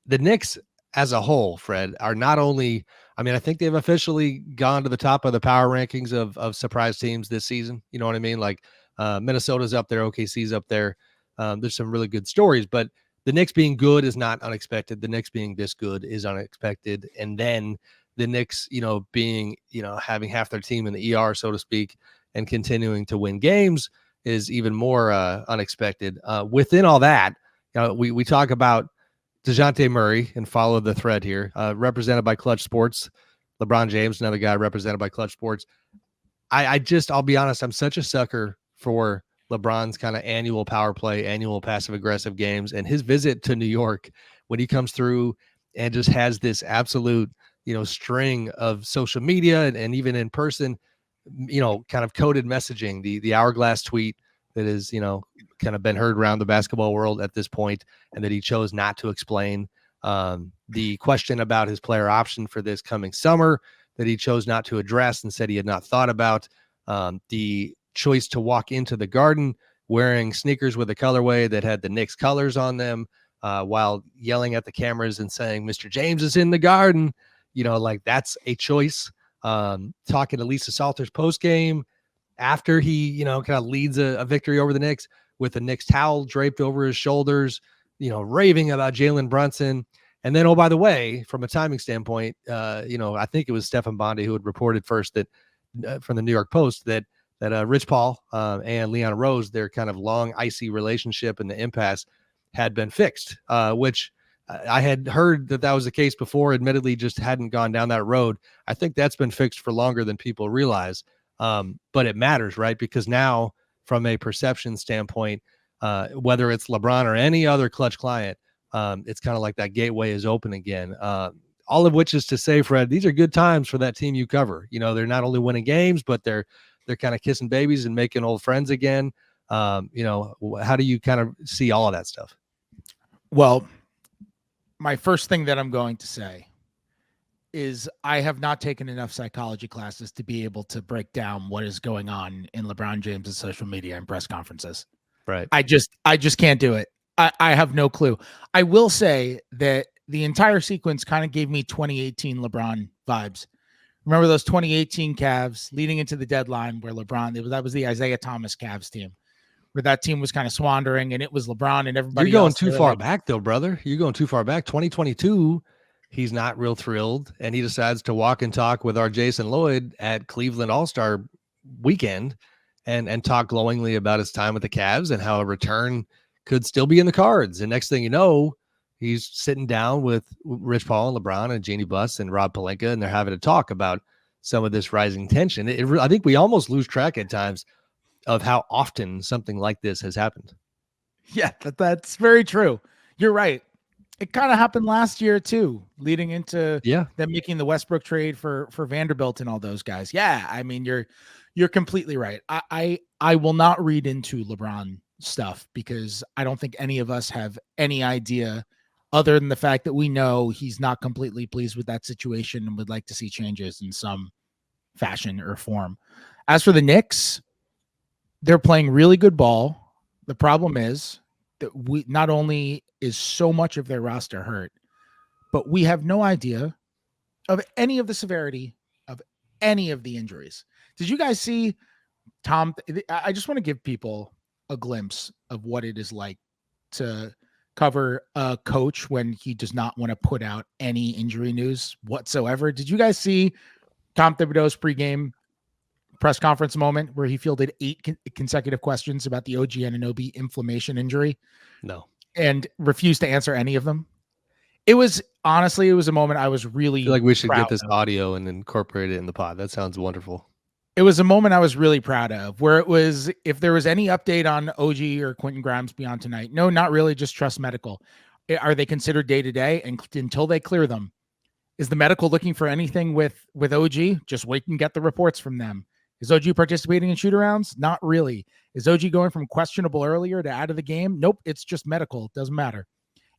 the Knicks as a whole, Fred, are not only, I mean, I think they've officially gone to the top of the power rankings of surprise teams this season. You know what I mean? Like Minnesota's up there, OKC's up there. There's some really good stories, but the Knicks being good is not unexpected. The Knicks being this good is unexpected. And then the Knicks, being, having half their team in the ER, so to speak, and continuing to win games is even more unexpected. Within all that, we talk about DeJounte Murray and follow the thread here, represented by Clutch Sports. LeBron James, another guy represented by Clutch Sports. I'll be honest, I'm such a sucker for LeBron's kind of annual power play, annual passive aggressive games, and his visit to New York when he comes through and just has this absolute, string of social media and even in person, kind of coded messaging, the hourglass tweet that is, kind of been heard around the basketball world at this point, and that he chose not to explain. The question about his player option for this coming summer that he chose not to address and said he had not thought about. The choice to walk into the Garden wearing sneakers with a colorway that had the Knicks colors on them, while yelling at the cameras and saying, "Mr. James is in the Garden." Like that's a choice. Talking to Lisa Salters post game after he, kind of leads a victory over the Knicks with the Knicks towel draped over his shoulders, raving about Jalen Brunson. And then, oh, by the way, from a timing standpoint, I think it was Stefan Bondi who had reported first that from the New York Post that Rich Paul and Leon Rose, their kind of long, icy relationship and the impasse had been fixed, which I had heard that was the case before, admittedly just hadn't gone down that road. I think that's been fixed for longer than people realize. But it matters, right? Because now from a perception standpoint, whether it's LeBron or any other Clutch client, it's kind of like that gateway is open again. All of which is to say, Fred, these are good times for that team you cover. They're not only winning games, but they're kind of kissing babies and making old friends again. How do you kind of see all of that stuff? Well, my first thing that I'm going to say is I have not taken enough psychology classes to be able to break down what is going on in LeBron James' social media and press conferences. Right. I just can't do it. I have no clue. I will say that the entire sequence kind of gave me 2018 LeBron vibes. Remember those 2018 Cavs leading into the deadline where that was the Isaiah Thomas Cavs team, where that team was kind of swandering and it was LeBron and everybody. You're going too far back though, brother. You're going too far back. 2022, he's not real thrilled, and he decides to walk and talk with our Jason Lloyd at Cleveland All-Star weekend and talk glowingly about his time with the Cavs and how a return could still be in the cards. And next thing you know, he's sitting down with Rich Paul and LeBron and Jeannie Buss and Rob Pelinka, and they're having a talk about some of this rising tension. I think we almost lose track at times of how often something like this has happened. Yeah, that's very true. You're right. It kind of happened last year too, leading into them making the Westbrook trade for Vanderbilt and all those guys. Yeah, I mean, you're completely right. I will not read into LeBron stuff because I don't think any of us have any idea other than the fact that we know he's not completely pleased with that situation and would like to see changes in some fashion or form. As for the Knicks, they're playing really good ball. The problem is that we not only is so much of their roster hurt, but we have no idea of any of the severity of any of the injuries. Did you guys see Tom? I just want to give people a glimpse of what it is like to cover a coach when he does not want to put out any injury news whatsoever. Did you guys see Tom Thibodeau's pregame press conference moment where he fielded 8 consecutive questions about the OG Anunoby inflammation injury? No. And refused to answer any of them? It was a moment I was really I feel like we should get this audio and incorporate it in the pod. That sounds wonderful. It was a moment I was really proud of, where it was, if there was any update on OG or Quentin Grimes beyond tonight, no, not really, just trust medical. Are they considered day-to-day? And until they clear them, is the medical looking for anything with OG? Just wait and get the reports from them. Is OG participating in shoot-arounds? Not really. Is OG going from questionable earlier to out of the game? Nope, it's just medical. It doesn't matter.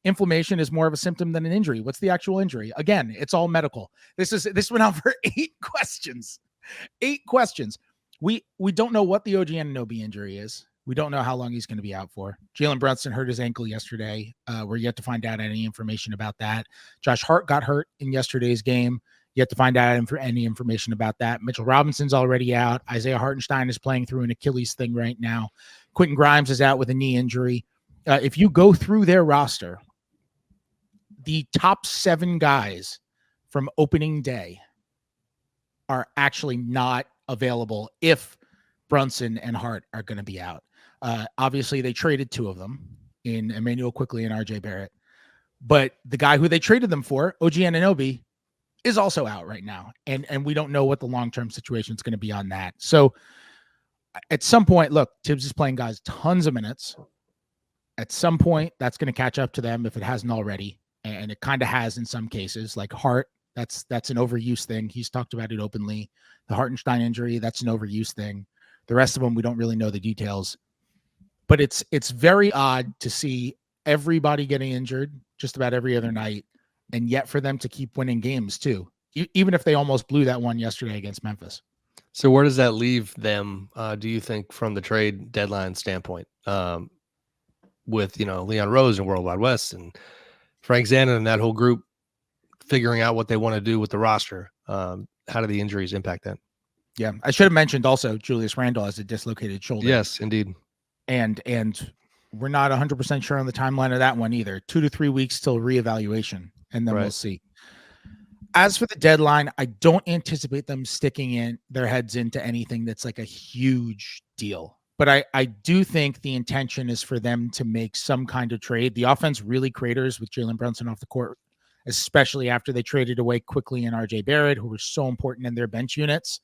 Inflammation is more of a symptom than an injury. What's the actual injury? Again, it's all medical. This went on for 8 questions. 8 questions. We don't know what the OG Anunoby injury is. We don't know how long he's going to be out for. Jalen Brunson hurt his ankle yesterday. We're yet to find out any information about that. Josh Hart got hurt in yesterday's game. Yet to find out any information about that. Mitchell Robinson's already out. Isaiah Hartenstein is playing through an Achilles thing right now. Quentin Grimes is out with a knee injury. If you go through their roster, the top 7 guys from opening day are actually not available if Brunson and Hart are going to be out. Obviously, they traded 2 of them in Emmanuel Quickley and RJ Barrett. But the guy who they traded them for, OG Anunoby, is also out right now. And we don't know what the long-term situation is going to be on that. So at some point, look, Tibbs is playing guys tons of minutes. At some point, that's going to catch up to them if it hasn't already. And it kind of has in some cases, like Hart. That's an overuse thing. He's talked about it openly. The Hartenstein injury, that's an overuse thing. The rest of them, we don't really know the details. But it's very odd to see everybody getting injured just about every other night, and yet for them to keep winning games too, even if they almost blew that one yesterday against Memphis. So where does that leave them, do you think, from the trade deadline standpoint, with, Leon Rose and World Wide West and Frank Zanon and that whole group figuring out what they want to do with the roster? How do the injuries impact that? Yeah, I should have mentioned also Julius Randle has a dislocated shoulder. Yes, indeed. And we're not 100% sure on the timeline of that one either. 2 to 3 weeks till reevaluation, and then we'll see. As for the deadline, I don't anticipate them sticking their heads into anything that's like a huge deal. But I do think the intention is for them to make some kind of trade. The offense really craters with Jalen Brunson off the court, especially after they traded away Quickley and RJ Barrett, who were so important in their bench units.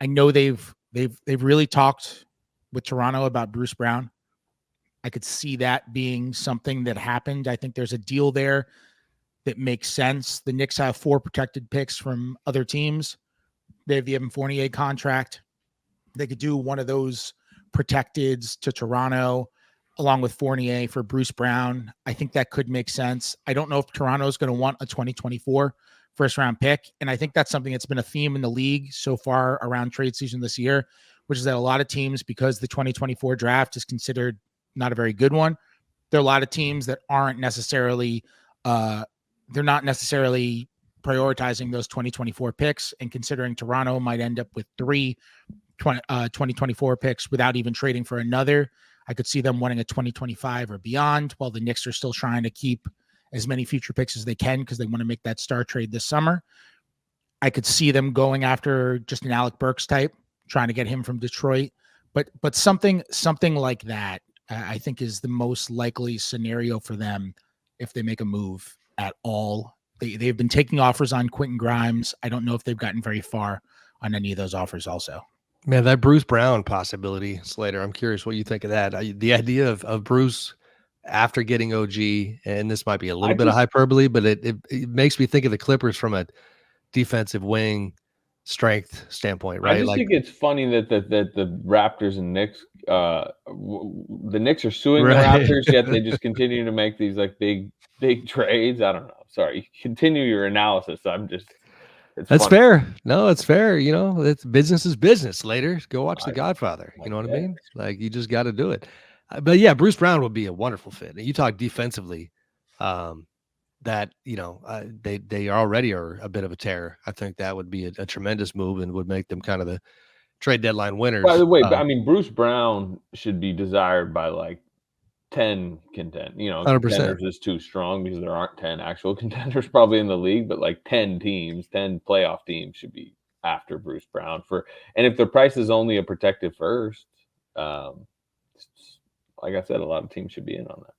I know they've really talked with Toronto about Bruce Brown. I could see that being something that happened. I think there's a deal there that makes sense. The Knicks have 4 protected picks from other teams. They have the Evan Fournier contract. They could do one of those protecteds to Toronto along with Fournier for Bruce Brown. I think that could make sense. I don't know if Toronto is going to want a 2024 first round pick. And I think that's something that's been a theme in the league so far around trade season this year, which is that a lot of teams, because the 2024 draft is considered not a very good one, there are a lot of teams that aren't necessarily, they're not necessarily prioritizing those 2024 picks, and considering Toronto might end up with 3 2024 picks without even trading for another, I could see them wanting a 2025 or beyond, while the Knicks are still trying to keep as many future picks as they can because they want to make that star trade this summer. I could see them going after just an Alec Burks type, trying to get him from Detroit, but something like that, I think, is the most likely scenario for them if they make a move at all. They've been taking offers on Quentin Grimes. I don't know if they've gotten very far on any of those offers also. Man, that Bruce Brown possibility, Slater, I'm curious what you think of that. The idea of Bruce after getting OG, and this might be a little bit of hyperbole, but it makes me think of the Clippers from a defensive wing strength standpoint, right? I just think it's funny that the Raptors and Knicks, the Knicks are suing the Raptors, yet they just continue to make these like big trades. I don't know. Sorry, continue your analysis. That's funny. Fair. No, it's fair. It's business is business. Later, go watch The Godfather. You know what I mean? Like, you just got to do it. But yeah, Bruce Brown would be a wonderful fit. You talk defensively, that they already are a bit of a terror. I think that would be a tremendous move and would make them kind of the trade deadline winners. By the way, I mean, Bruce Brown should be desired by like 10 contenders. 100%. Contenders is too strong because there aren't 10 actual contenders probably in the league, but like 10 playoff teams should be after Bruce Brown and if the price is only a protected first, like I said, a lot of teams should be in on that.